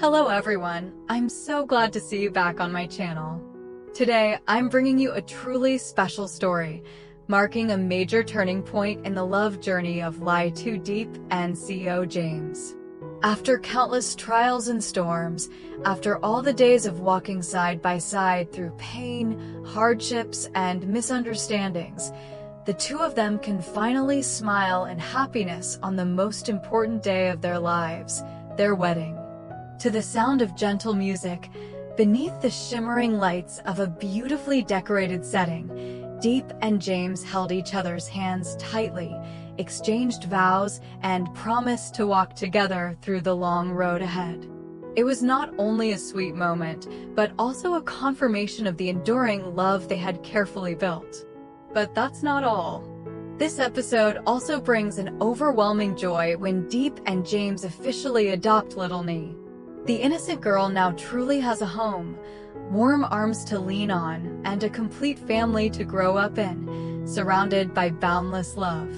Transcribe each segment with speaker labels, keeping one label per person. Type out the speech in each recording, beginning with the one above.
Speaker 1: Hello everyone, I'm so glad to see you back on my channel. Today, I'm bringing you a truly special story, marking a major turning point in the love journey of lytudiep and CEO James. After countless trials and storms, after all the days of walking side by side through pain, hardships, and misunderstandings, the two of them can finally smile in happiness on the most important day of their lives, their wedding. To the sound of gentle music, beneath the shimmering lights of a beautifully decorated setting, Diep and James held each other's hands tightly, exchanged vows, and promised to walk together through the long road ahead. It was not only a sweet moment, but also a confirmation of the enduring love they had carefully built. But that's not all. This episode also brings an overwhelming joy when Diep and James officially adopt little Nee. The innocent girl now truly has a home, warm arms to lean on, and a complete family to grow up in, surrounded by boundless love.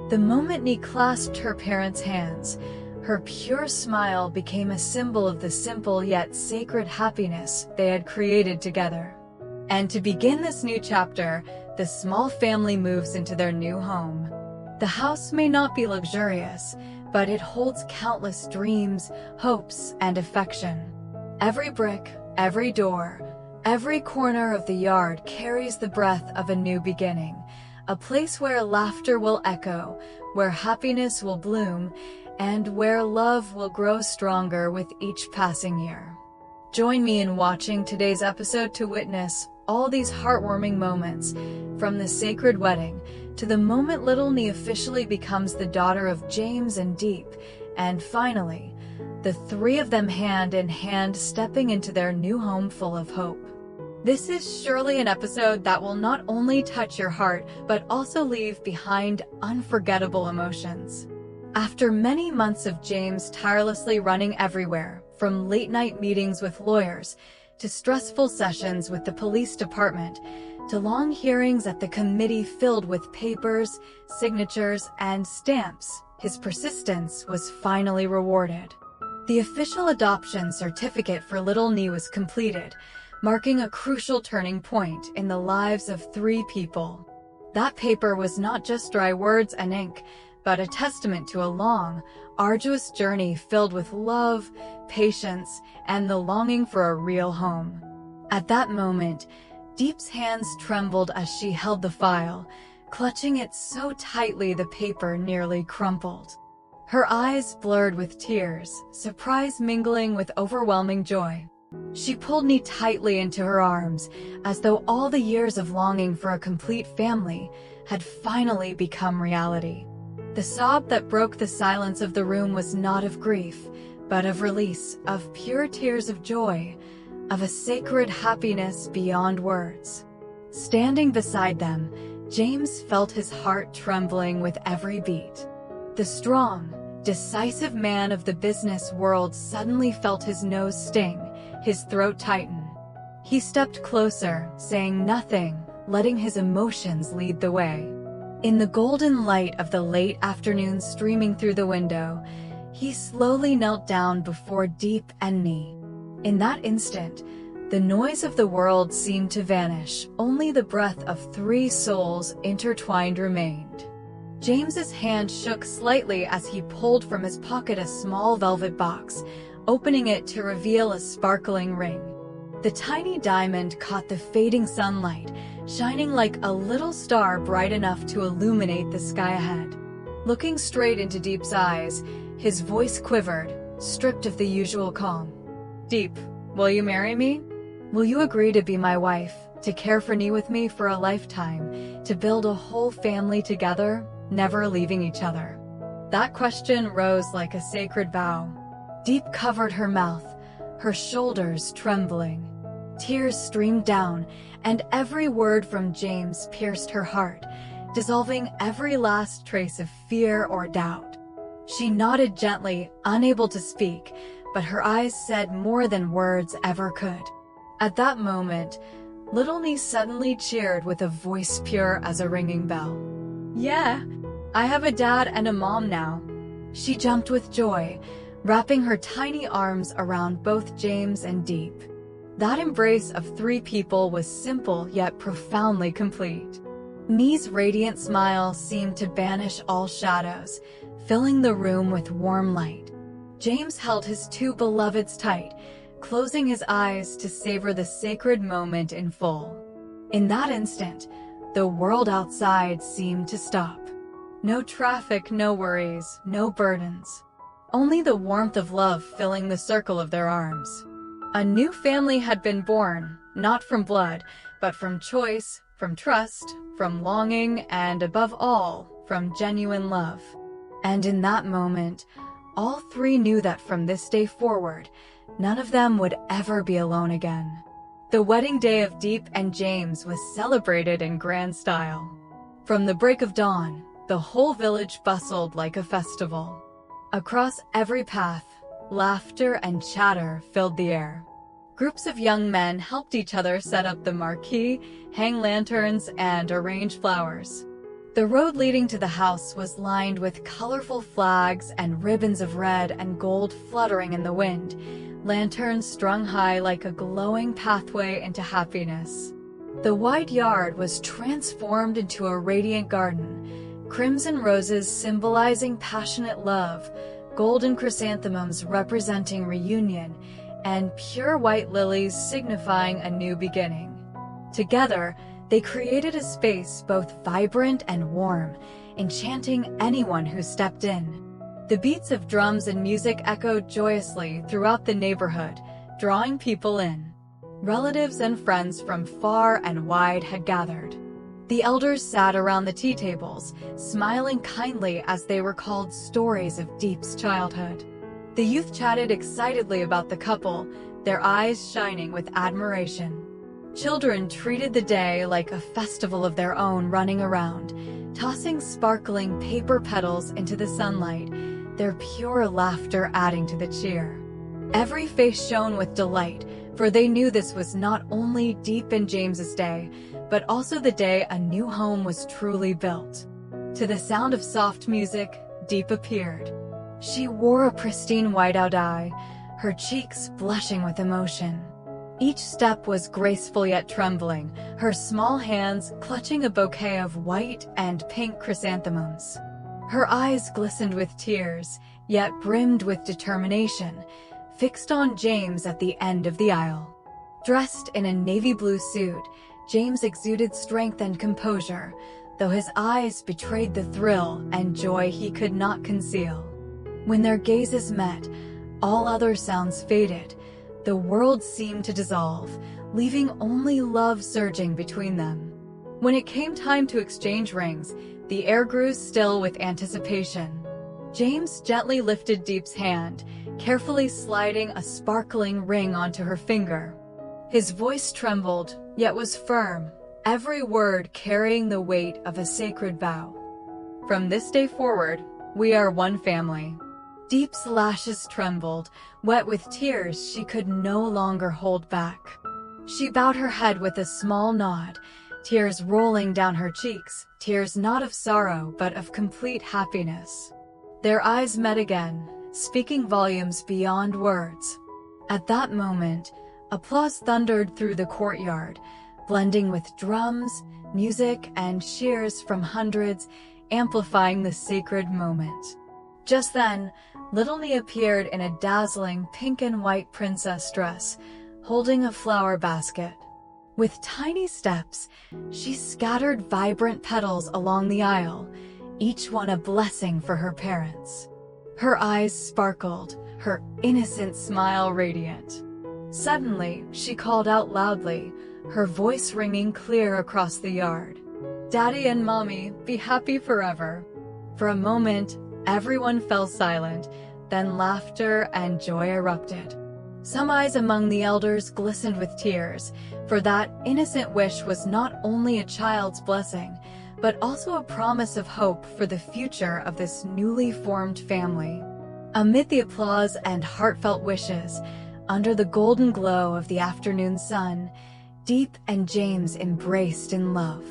Speaker 1: The moment Nee clasped her parents' hands, her pure smile became a symbol of the simple yet sacred happiness they had created together. And to begin this new chapter, the small family moves into their new home. The house may not be luxurious, but it holds countless dreams, hopes, and affection. Every brick, every door, every corner of the yard carries the breath of a new beginning, a place where laughter will echo, where happiness will bloom, and where love will grow stronger with each passing year. Join me in watching today's episode to witness all these heartwarming moments, from the sacred wedding to the moment little Nee officially becomes the daughter of James and Diep, and finally, the three of them hand in hand stepping into their new home full of hope. This is surely an episode that will not only touch your heart, but also leave behind unforgettable emotions. After many months of James tirelessly running everywhere, from late-night meetings with lawyers, to stressful sessions with the police department, to long hearings at the committee filled with papers, signatures, and stamps, his persistence was finally rewarded. The official adoption certificate for little Nee was completed, marking a crucial turning point in the lives of three people. That paper was not just dry words and ink, but a testament to a long, arduous journey filled with love, patience, and the longing for a real home. At that moment, Diep's hands trembled as she held the file, clutching it so tightly the paper nearly crumpled. Her eyes blurred with tears, surprise mingling with overwhelming joy. She pulled Nee tightly into her arms, as though all the years of longing for a complete family had finally become reality. The sob that broke the silence of the room was not of grief, but of release, of pure tears of joy, of a sacred happiness beyond words. Standing beside them, James felt his heart trembling with every beat. The strong, decisive man of the business world suddenly felt his nose sting, his throat tighten. He stepped closer, saying nothing, letting his emotions lead the way. In the golden light of the late afternoon streaming through the window, he slowly knelt down before Diep and Nee. In that instant, the noise of the world seemed to vanish, only the breath of three souls intertwined remained. James's hand shook slightly as he pulled from his pocket a small velvet box, opening it to reveal a sparkling ring. The tiny diamond caught the fading sunlight, shining like a little star bright enough to illuminate the sky ahead. Looking straight into Diep's eyes, his voice quivered, stripped of the usual calm. "Diep, will you marry me? Will you agree to be my wife, to care for Nee with me for a lifetime, to build a whole family together, never leaving each other?" That question rose like a sacred vow. Diep covered her mouth, her shoulders trembling. Tears streamed down, and every word from James pierced her heart, dissolving every last trace of fear or doubt. She nodded gently, unable to speak, but her eyes said more than words ever could. At that moment, little Nee suddenly cheered with a voice pure as a ringing bell. "Yeah, I have a dad and a mom now." She jumped with joy, wrapping her tiny arms around both James and Diep. That embrace of three people was simple yet profoundly complete. Me's radiant smile seemed to banish all shadows, filling the room with warm light. James held his two beloveds tight, closing his eyes to savor the sacred moment in full. In that instant, the world outside seemed to stop. No traffic, no worries, no burdens. Only the warmth of love filling the circle of their arms. A new family had been born, not from blood, but from choice, from trust, from longing, and above all, from genuine love. And in that moment, all three knew that from this day forward, none of them would ever be alone again. The wedding day of Diep and James was celebrated in grand style. From the break of dawn, the whole village bustled like a festival. Across every path, laughter and chatter filled the air. Groups of young men helped each other set up the marquee, hang lanterns, and arrange flowers. The road leading to the house was lined with colorful flags and ribbons of red and gold fluttering in the wind, lanterns strung high like a glowing pathway into happiness. The wide yard was transformed into a radiant garden, crimson roses symbolizing passionate love, golden chrysanthemums representing reunion, and pure white lilies signifying a new beginning. Together, they created a space both vibrant and warm, enchanting anyone who stepped in. The beats of drums and music echoed joyously throughout the neighborhood, drawing people in. Relatives and friends from far and wide had gathered. The elders sat around the tea tables, smiling kindly as they recalled stories of Diep's childhood. The youth chatted excitedly about the couple, their eyes shining with admiration. Children treated the day like a festival of their own, running around, tossing sparkling paper petals into the sunlight, their pure laughter adding to the cheer. Every face shone with delight, for they knew this was not only Diep and James's day, but also the day a new home was truly built. To the sound of soft music, Diep appeared. She wore a pristine white-out eye, her cheeks blushing with emotion. Each step was graceful yet trembling, her small hands clutching a bouquet of white and pink chrysanthemums. Her eyes glistened with tears, yet brimmed with determination, fixed on James at the end of the aisle. Dressed in a navy blue suit, James exuded strength and composure, though his eyes betrayed the thrill and joy he could not conceal. When their gazes met, all other sounds faded. The world seemed to dissolve, leaving only love surging between them. When it came time to exchange rings, the air grew still with anticipation. James gently lifted Diep's hand, carefully sliding a sparkling ring onto her finger. His voice trembled, yet was firm, every word carrying the weight of a sacred vow. From this day forward, we are one family. Diep's lashes trembled, wet with tears she could no longer hold back. She bowed her head with a small nod, tears rolling down her cheeks, tears not of sorrow but of complete happiness. Their eyes met again, speaking volumes beyond words. At that moment, applause thundered through the courtyard, blending with drums, music, and cheers from hundreds, amplifying the sacred moment. Just then, little Nie appeared in a dazzling pink and white princess dress, holding a flower basket. With tiny steps, she scattered vibrant petals along the aisle, each one a blessing for her parents. Her eyes sparkled, her innocent smile radiant. Suddenly, she called out loudly, her voice ringing clear across the yard. "Daddy and Mommy, be happy forever." For a moment, everyone fell silent, then laughter and joy erupted. Some eyes among the elders glistened with tears, for that innocent wish was not only a child's blessing, but also a promise of hope for the future of this newly formed family. Amid the applause and heartfelt wishes, under the golden glow of the afternoon sun, Diep and James embraced in love.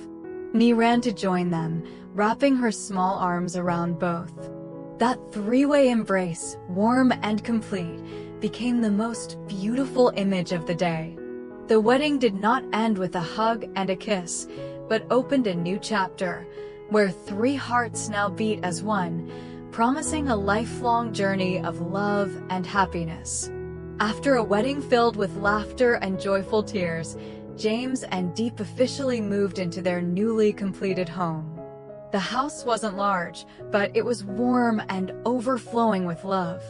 Speaker 1: Nie ran to join them, wrapping her small arms around both. That three-way embrace, warm and complete, became the most beautiful image of the day. The wedding did not end with a hug and a kiss, but opened a new chapter, where three hearts now beat as one, promising a lifelong journey of love and happiness. After a wedding filled with laughter and joyful tears, James and Diep officially moved into their newly completed home. The house wasn't large, but it was warm and overflowing with love.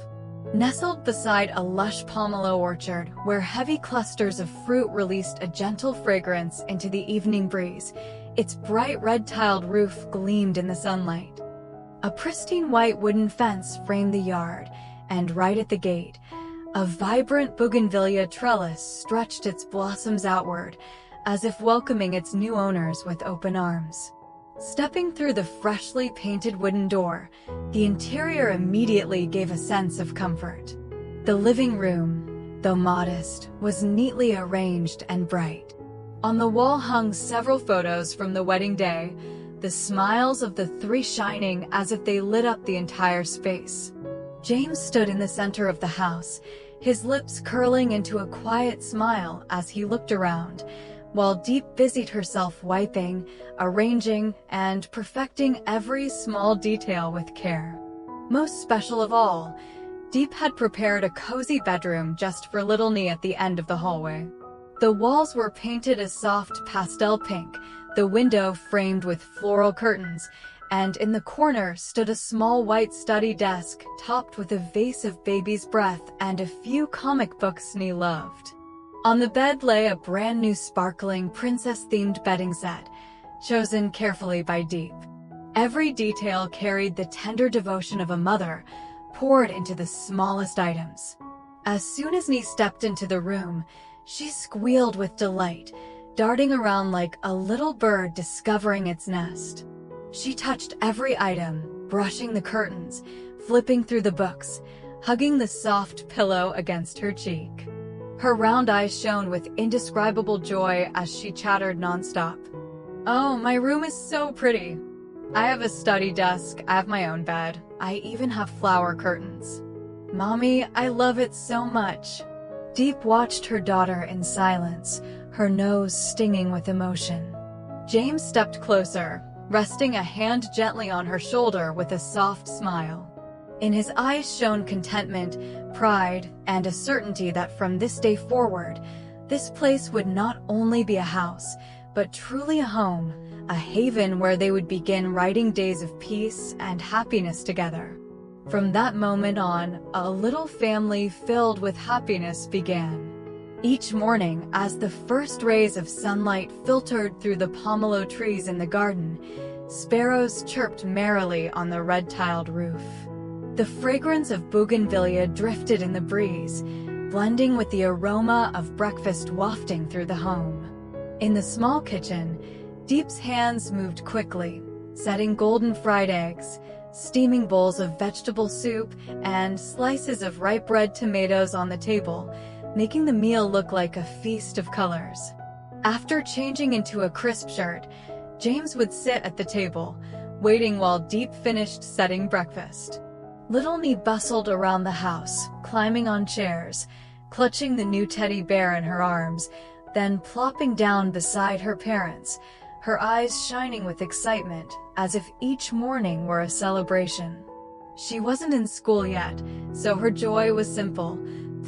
Speaker 1: Nestled beside a lush pomelo orchard, where heavy clusters of fruit released a gentle fragrance into the evening breeze, its bright red-tiled roof gleamed in the sunlight. A pristine white wooden fence framed the yard, and right at the gate, a vibrant bougainvillea trellis stretched its blossoms outward, as if welcoming its new owners with open arms. Stepping through the freshly painted wooden door, the interior immediately gave a sense of comfort. The living room, though modest, was neatly arranged and bright. On the wall hung several photos from the wedding day, the smiles of the three shining as if they lit up the entire space. James stood in the center of the house, his lips curling into a quiet smile as he looked around, while Diep busied herself wiping, arranging, and perfecting every small detail with care. Most special of all, Diep had prepared a cozy bedroom just for little Nee at the end of the hallway. The walls were painted a soft pastel pink, the window framed with floral curtains, and in the corner stood a small white study desk topped with a vase of baby's breath and a few comic books Nee loved. On the bed lay a brand new sparkling princess-themed bedding set, chosen carefully by Diep. Every detail carried the tender devotion of a mother, poured into the smallest items. As soon as Nee stepped into the room, she squealed with delight, darting around like a little bird discovering its nest. She touched every item, brushing the curtains, flipping through the books, hugging the soft pillow against her cheek. Her round eyes shone with indescribable joy as she chattered nonstop. "Oh, my room is so pretty. I have a study desk, I have my own bed, I even have flower curtains. Mommy, I love it so much." Diep watched her daughter in silence, her nose stinging with emotion. James stepped closer, resting a hand gently on her shoulder with a soft smile. In his eyes shone contentment, pride, and a certainty that from this day forward, this place would not only be a house, but truly a home, a haven where they would begin writing days of peace and happiness together. From that moment on, a little family filled with happiness began. Each morning, as the first rays of sunlight filtered through the pomelo trees in the garden, sparrows chirped merrily on the red-tiled roof. The fragrance of bougainvillea drifted in the breeze, blending with the aroma of breakfast wafting through the home. In the small kitchen, Diep's hands moved quickly, setting golden fried eggs, steaming bowls of vegetable soup, and slices of ripe red tomatoes on the table, making the meal look like a feast of colors. After changing into a crisp shirt, James would sit at the table, waiting while Diep finished setting breakfast. Little Nee bustled around the house, climbing on chairs, clutching the new teddy bear in her arms, then plopping down beside her parents, her eyes shining with excitement, as if each morning were a celebration. She wasn't in school yet, so her joy was simple: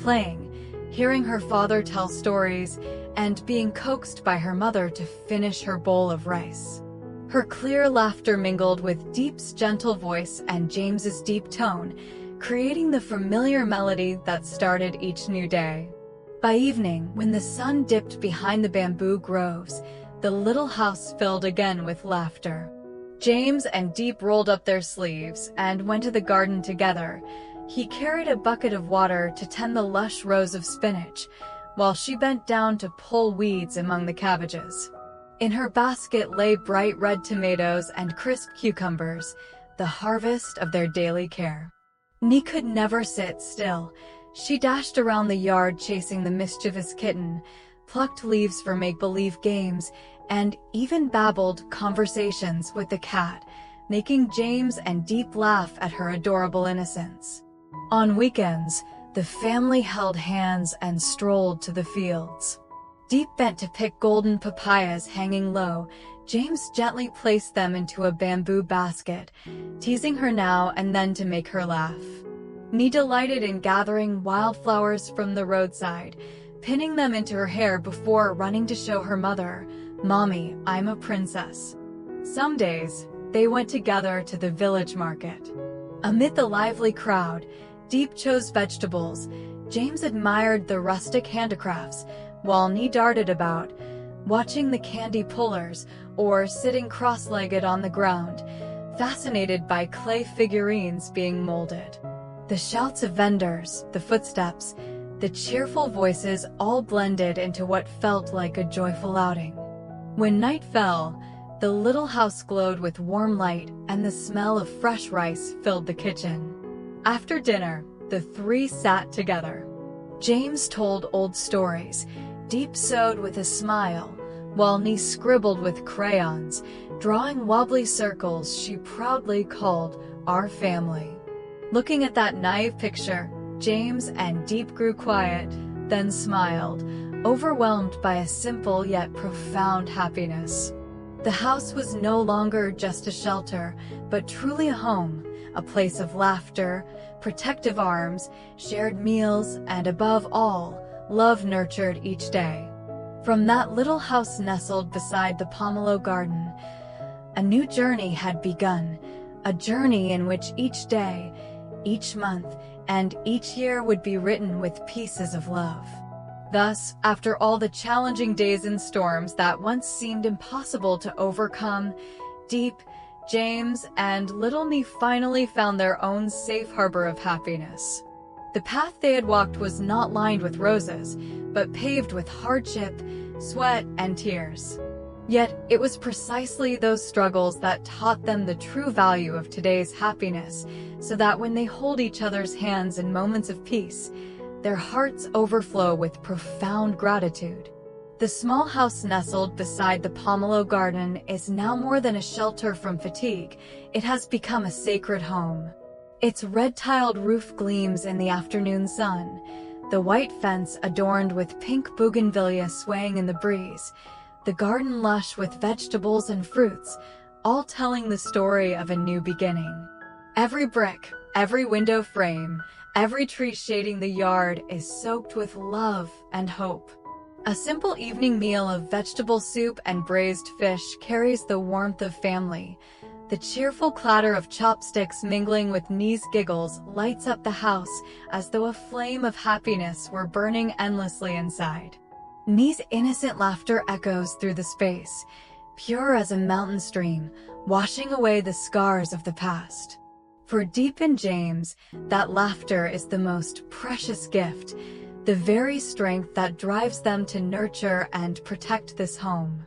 Speaker 1: playing, hearing her father tell stories, and being coaxed by her mother to finish her bowl of rice. Her clear laughter mingled with Diep's gentle voice and James's deep tone, creating the familiar melody that started each new day. By evening, when the sun dipped behind the bamboo groves, the little house filled again with laughter. James and Diep rolled up their sleeves and went to the garden together. He carried a bucket of water to tend the lush rows of spinach, while she bent down to pull weeds among the cabbages. In her basket lay bright red tomatoes and crisp cucumbers, the harvest of their daily care. Nee could never sit still. She dashed around the yard chasing the mischievous kitten, plucked leaves for make-believe games, and even babbled conversations with the cat, making James and Diep laugh at her adorable innocence. On weekends, the family held hands and strolled to the fields. Diep bent to pick golden papayas hanging low. James gently placed them into a bamboo basket, teasing her now and then to make her laugh. Lee delighted in gathering wildflowers from the roadside, pinning them into her hair before running to show her mother, "Mommy, I'm a princess." Some days, they went together to the village market. Amid the lively crowd, Diep chose vegetables. James admired the rustic handicrafts, while Lee darted about, watching the candy pullers or sitting cross-legged on the ground, fascinated by clay figurines being molded. The shouts of vendors, the footsteps, the cheerful voices all blended into what felt like a joyful outing. When night fell, the little house glowed with warm light and the smell of fresh rice filled the kitchen. After dinner, the three sat together. James told old stories, Diep sewed with a smile, while Lee scribbled with crayons, drawing wobbly circles she proudly called our family. Looking at that naive picture, James and Diep grew quiet, then smiled, overwhelmed by a simple yet profound happiness. The house was no longer just a shelter, but truly a home, a place of laughter, protective arms, shared meals, and above all, love nurtured each day. From that little house nestled beside the pomelo garden, a new journey had begun, a journey in which each day, each month, and each year would be written with pieces of love. Thus, after all the challenging days and storms that once seemed impossible to overcome, Diep, James, and little Lee finally found their own safe harbor of happiness. The path they had walked was not lined with roses, but paved with hardship, sweat, and tears. Yet, it was precisely those struggles that taught them the true value of today's happiness, so that when they hold each other's hands in moments of peace, their hearts overflow with profound gratitude. The small house nestled beside the pomelo garden is now more than a shelter from fatigue. It has become a sacred home. Its red-tiled roof gleams in the afternoon sun, the white fence adorned with pink bougainvillea swaying in the breeze, the garden lush with vegetables and fruits, all telling the story of a new beginning. Every brick, every window frame, every tree shading the yard is soaked with love and hope. A simple evening meal of vegetable soup and braised fish carries the warmth of family. The cheerful clatter of chopsticks mingling with Lee's giggles lights up the house as though a flame of happiness were burning endlessly inside. Lee's innocent laughter echoes through the space, pure as a mountain stream, washing away the scars of the past. For Diep and James, that laughter is the most precious gift, the very strength that drives them to nurture and protect this home.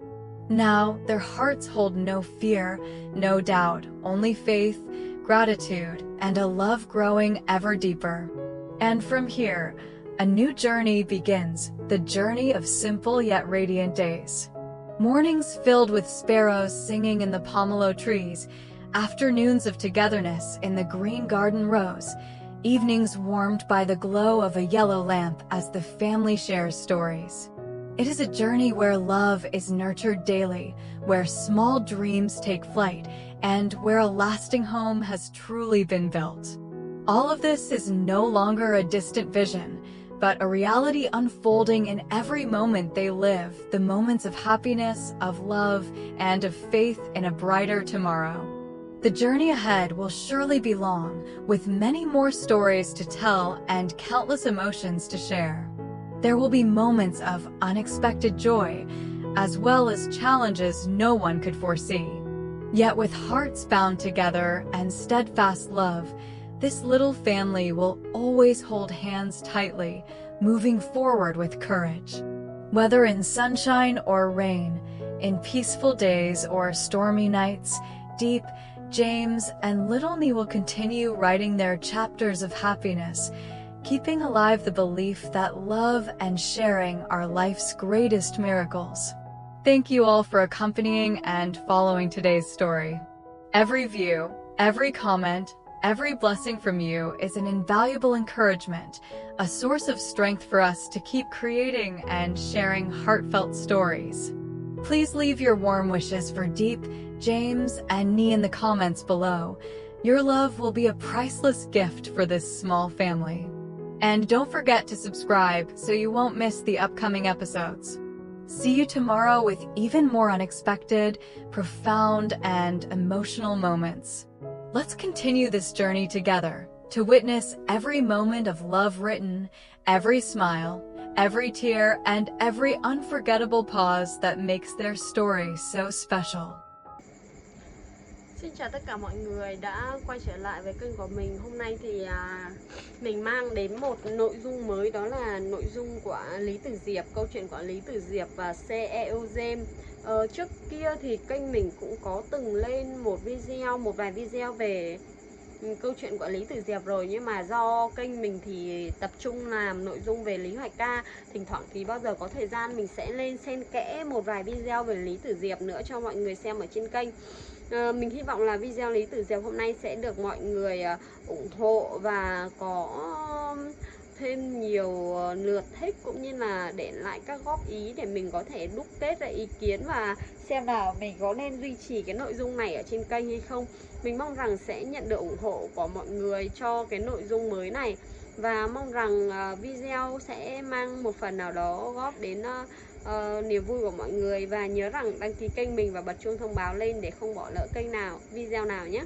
Speaker 1: Now, their hearts hold no fear, no doubt, only faith, gratitude, and a love growing ever deeper. And from here, a new journey begins, the journey of simple yet radiant days. Mornings filled with sparrows singing in the pomelo trees, afternoons of togetherness in the green garden rows, evenings warmed by the glow of a yellow lamp as the family shares stories. It is a journey where love is nurtured daily, where small dreams take flight, and where a lasting home has truly been built. All of this is no longer a distant vision, but a reality unfolding in every moment they live, the moments of happiness, of love, and of faith in a brighter tomorrow. The journey ahead will surely be long, with many more stories to tell and countless emotions to share. There will be moments of unexpected joy, as well as challenges no one could foresee. Yet with hearts bound together and steadfast love, this little family will always hold hands tightly, moving forward with courage. Whether in sunshine or rain, in peaceful days or stormy nights, Diep, James, and little Lee will continue writing their chapters of happiness, keeping alive the belief that love and sharing are life's greatest miracles. Thank you all for accompanying and following today's story. Every view, every comment, every blessing from you is an invaluable encouragement, a source of strength for us to keep creating and sharing heartfelt stories. Please leave your warm wishes for Diep, James, and me in the comments below. Your love will be a priceless gift for this small family. And don't forget to subscribe so you won't miss the upcoming episodes. See you tomorrow with even more unexpected, profound, and emotional moments. Let's continue this journey together to witness every moment of love written, every smile, every tear, and every unforgettable pause that makes their story so special.
Speaker 2: Xin chào tất cả mọi người đã quay trở lại với kênh của mình. Hôm nay thì mình mang đến một nội dung mới, đó là nội dung của Lytudiep, câu chuyện của Lytudiep và Singlemother. Trước kia thì kênh mình cũng có từng lên một vài video về câu chuyện của Lytudiep rồi, nhưng mà do kênh mình thì tập trung làm nội dung về Ly Hoai Ca, thỉnh thoảng thì bao giờ có thời gian mình sẽ lên xen kẽ một vài video về Lytudiep nữa cho mọi người xem ở trên kênh. Mình hy vọng là video Lytudiep hôm nay sẽ được mọi người ủng hộ và có thêm nhiều lượt thích, cũng như là để lại các góp ý để mình có thể đúc kết ra ý kiến và xem là mình có nên duy trì cái nội dung này ở trên kênh hay không. Mình mong rằng sẽ nhận được ủng hộ của mọi người cho cái nội dung mới này, và mong rằng video sẽ mang một phần nào đó góp đến niềm vui của mọi người. Và nhớ rằng đăng ký kênh mình và bật chuông thông báo lên để không bỏ lỡ video nào nhé.